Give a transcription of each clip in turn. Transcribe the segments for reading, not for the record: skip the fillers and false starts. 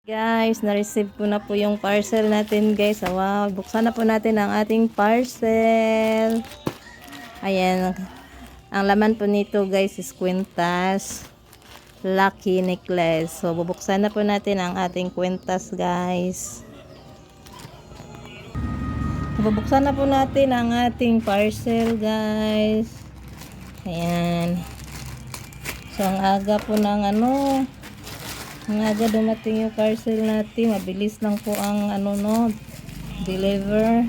Guys, na-receive ko na po yung parcel natin guys. Wow, buksan na po natin ang ating parcel. Ayan, ang laman po nito guys is kwintas, lucky necklace. So, bubuksan na po natin ang ating kwintas guys. Bubuksan na po natin ang ating parcel guys. Ayan. So, ang aga po ng ang aga dumating yung parcel natin. Mabilis lang po ang deliver.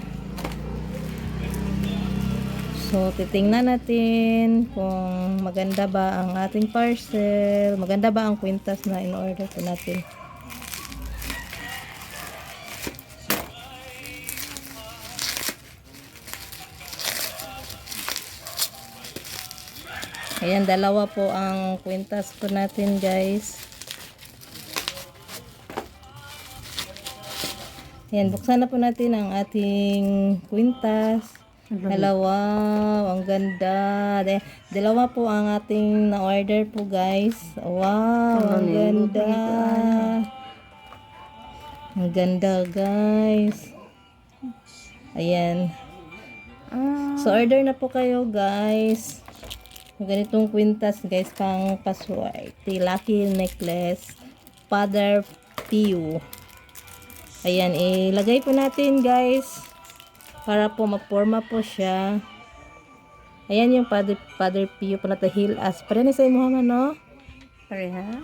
So, titingnan natin kung maganda ba ang ating parcel. Maganda ba ang kwintas na in-order po natin. Ayan, dalawa po ang kwintas po natin guys. Ayan, buksan na po natin ang ating kwintas. Hello, wow, ang ganda. Dalawa po ang ating na-order po guys. Wow, ang ganda. Ang ganda guys. Ayan. So, order na po kayo guys. Ganitong kwintas guys, pang paswerte. Lucky necklace. Father Pio. Ayan, ilagay po natin guys para po maporma po siya. Ayan yung Father Pio po na tahil as. Pare na sa imo man, no? Pare ha?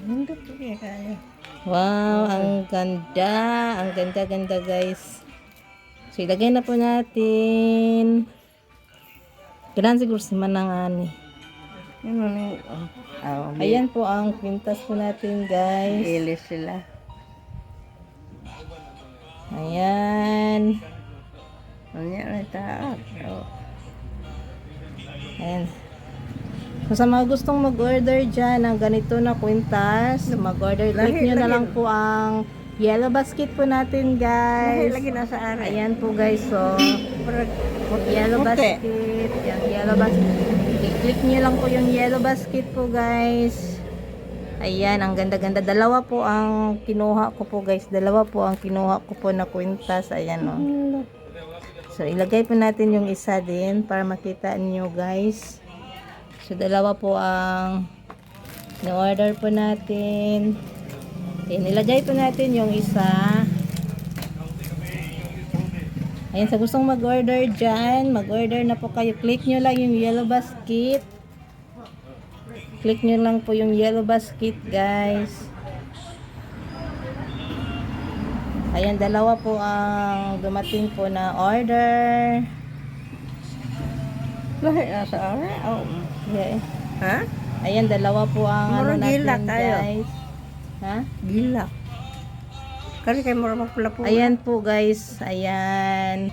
Hindi po kaya. Wow, ang ganda. Ang ganda guys. So, ilagay na po natin. Kailan siguro si manang ani. Ayan po ang kwintas po natin guys. Ilis sila. Ayan. May taas. Ayan. So, sa mga gustong mag-order dyan ng ganito na kwintas, mag-order, click nyo na lang po ang yellow basket po natin guys. Lagi nasa ari. Ayan po guys. So, yellow basket. Yan, yellow basket. I-click nyo lang po yung yellow basket po guys. Ayan, ang ganda-ganda. Dalawa po ang kinuha ko po guys. Dalawa po ang kinuha ko po na kwintas. Ayan o. So, ilagay po natin yung isa din para makita nyo guys. So, dalawa po ang na-order po natin. Ayan, ilagay po natin yung isa. Ayan, sa gustong mag-order dyan, mag-order na po kayo. Click nyo lang yung yellow basket. Click nyo lang po yung yellow basket guys. Ayan, dalawa po ang dumating po na order. Lahi nasa ari. Oh. Yeah. Ha? Ayan, dalawa po ang Murag natin gila tayo. guys. Ha? Gila. Kali kay mura pula po. Ayan po guys. Ayan.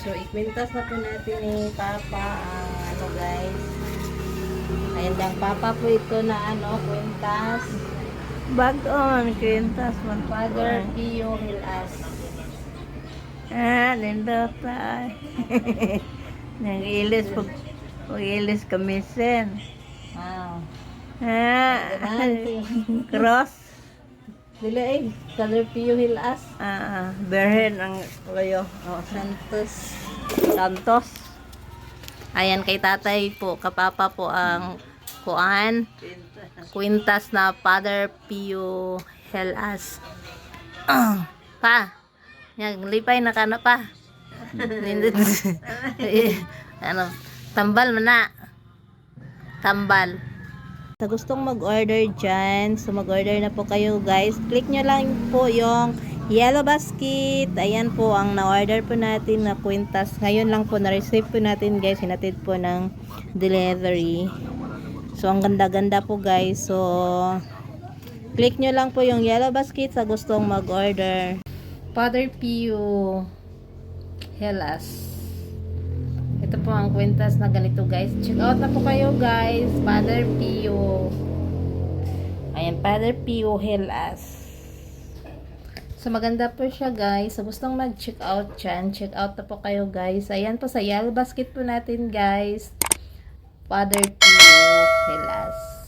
So, ikwintas na po natin ni Papa ang guys. Ayan lang, Papa po ito na kwintas. Bag-on, kwintas man. Father Pio Hilas. Lindot tayo. Nang ilis po. Ilis kamisen. Wow. Cross. Dila Father Pio Hilas. Berhen ang layo. Santos. Santos. Ayan, kay tatay po, kapapa po ang kwintas na Father Pio Hilas. Pa. Yan, lipay na ka na pa. Tambal man na. Tambal. Sa gustong mag-order dyan, so mag-order na po kayo guys. Click nyo lang po yung yellow basket. Ayan po ang na-order po natin na kwintas. Ngayon lang po na-receive po natin guys. Hinatid po ng delivery. So ang ganda-ganda po guys. So click nyo lang po yung yellow basket sa gustong mag-order. Father Pio Hilas. Ito po ang kwintas na ganito guys. Check out na po kayo guys. Father Pio. Ayan, Father Pio Hilas. So maganda po siya guys. So gustong mag-check out dyan. Check out na po kayo guys. Ayan po sa yellow basket po natin guys. Father Pio Hilas.